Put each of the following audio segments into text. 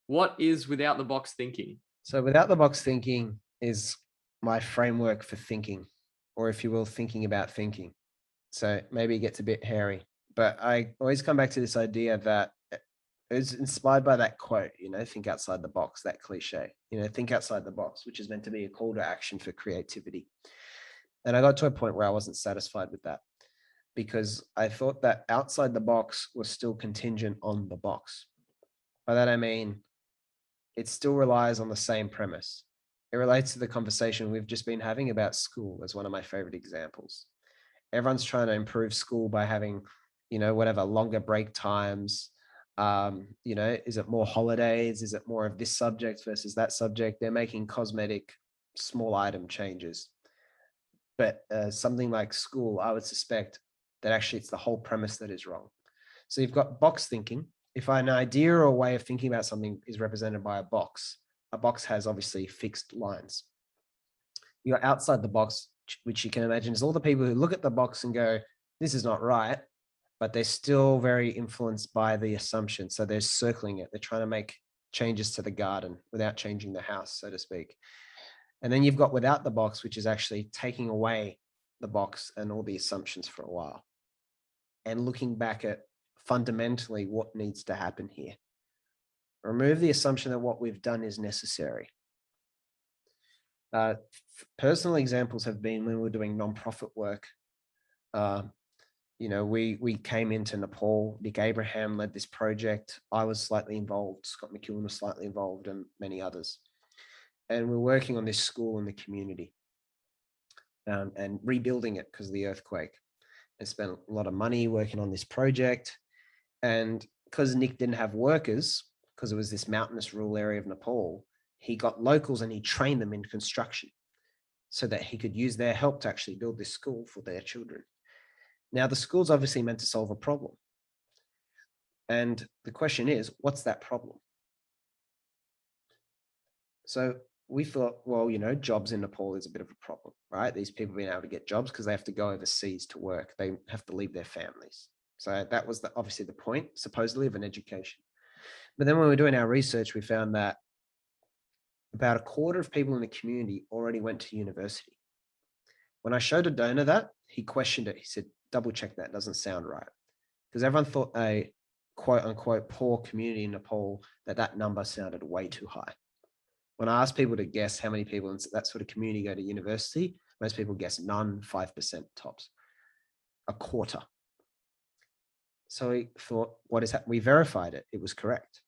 What is without the box thinking? So, without the box thinking is my framework for thinking, or if you will, thinking about thinking. So, maybe it gets a bit hairy, but I always come back to this idea that it's inspired by that quote, think outside the box, that cliche, think outside the box, which is meant to be a call to action for creativity. And I got to a point where I wasn't satisfied with that because I thought that outside the box was still contingent on the box. By that, I mean, it still relies on the same premise. It relates to the conversation we've just been having about school as one of my favorite examples. Everyone's trying to improve school by having, whatever, longer break times. Is it more holidays? Is it more of this subject versus that subject? They're making cosmetic, small item changes. But something like school, I would suspect that actually it's the whole premise that is wrong. So you've got box thinking. If an idea or a way of thinking about something is represented by a box has obviously fixed lines. You're outside the box, which you can imagine is all the people who look at the box and go, this is not right, but they're still very influenced by the assumption. So they're circling it. They're trying to make changes to the garden without changing the house, so to speak. And then you've got without the box, which is actually taking away the box and all the assumptions for a while and looking back at fundamentally what needs to happen here. Remove the assumption that what we've done is necessary. Personal examples have been when we were doing nonprofit work. We came into Nepal. Nick Abraham led this project. I was slightly involved. Scott McEwen was slightly involved, and many others. And we're working on this school in the community and rebuilding it because of the earthquake. And spent a lot of money working on this project. And because Nick didn't have workers, because it was this mountainous rural area of Nepal, he got locals and he trained them in construction so that he could use their help to actually build this school for their children. Now, the school's obviously meant to solve a problem. And the question is, what's that problem? So we thought, well, jobs in Nepal is a bit of a problem, right? These people being able to get jobs because they have to go overseas to work. They have to leave their families. So that was obviously the point, supposedly, of an education. But then when we were doing our research, we found that about a quarter of people in the community already went to university. When I showed a donor that, he questioned it. He said, double check that, doesn't sound right. Because everyone thought a quote unquote poor community in Nepal, that number sounded way too high. When I asked people to guess how many people in that sort of community go to university, most people guess none, 5% tops, a quarter. So we thought, what is that? We verified it. It was correct.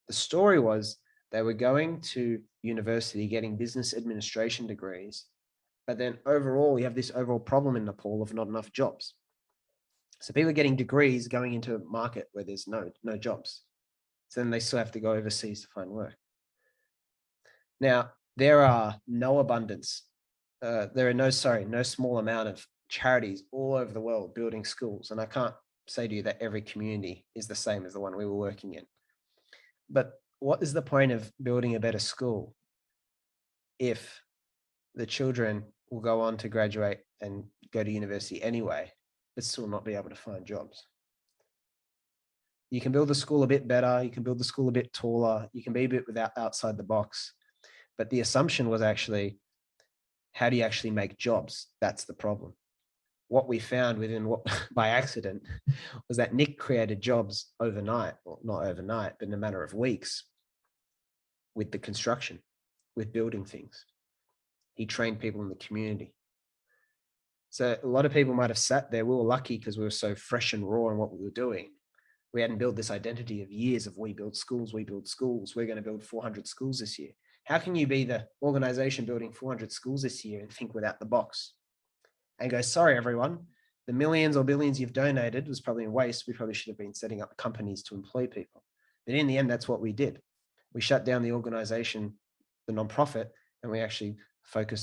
The story was they were going to university, getting business administration degrees, but then overall, you have this overall problem in Nepal of not enough jobs. So people are getting degrees going into a market where there's no jobs. So then they still have to go overseas to find work. Now, there are no abundance. No small amount of charities all over the world building schools. And I can't say to you that every community is the same as the one we were working in. But what is the point of building a better school if the children will go on to graduate and go to university anyway, but still not be able to find jobs? You can build the school a bit better. You can build the school a bit taller. You can be a bit outside the box. But the assumption was actually, how do you actually make jobs? That's the problem. What we found by accident was that Nick created jobs overnight, well, not overnight, but in a matter of weeks with the construction, with building things. He trained people in the community. So a lot of people might have sat there. We were lucky because we were so fresh and raw in what we were doing. We hadn't built this identity of years of we build schools, we build schools. We're going to build 400 schools this year. How can you be the organization building 400 schools this year and think without the box and go, sorry, everyone, the millions or billions you've donated was probably in waste. We probably should have been setting up companies to employ people. But in the end, that's what we did. We shut down the organization, the nonprofit, and we actually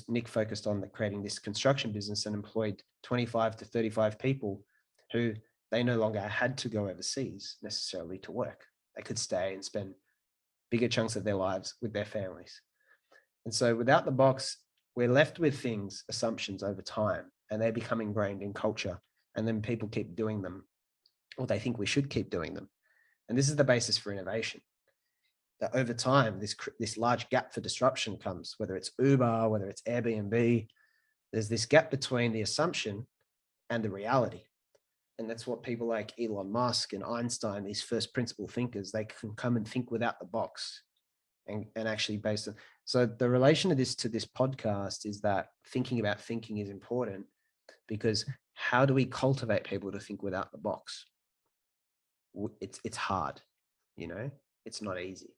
Nick focused on creating this construction business and employed 25 to 35 people who they no longer had to go overseas necessarily to work. They could stay and spend bigger chunks of their lives with their families. And so without the box, we're left with things, assumptions over time, and they become ingrained in culture. And then people keep doing them, or they think we should keep doing them. And this is the basis for innovation. that over time, this large gap for disruption comes, whether it's Uber, whether it's Airbnb. There's this gap between the assumption and the reality. And that's what people like Elon Musk and Einstein, these first principle thinkers, they can come and think without the box and actually based on. So the relation of this to this podcast is that thinking about thinking is important, because how do we cultivate people to think without the box? It's hard, it's not easy.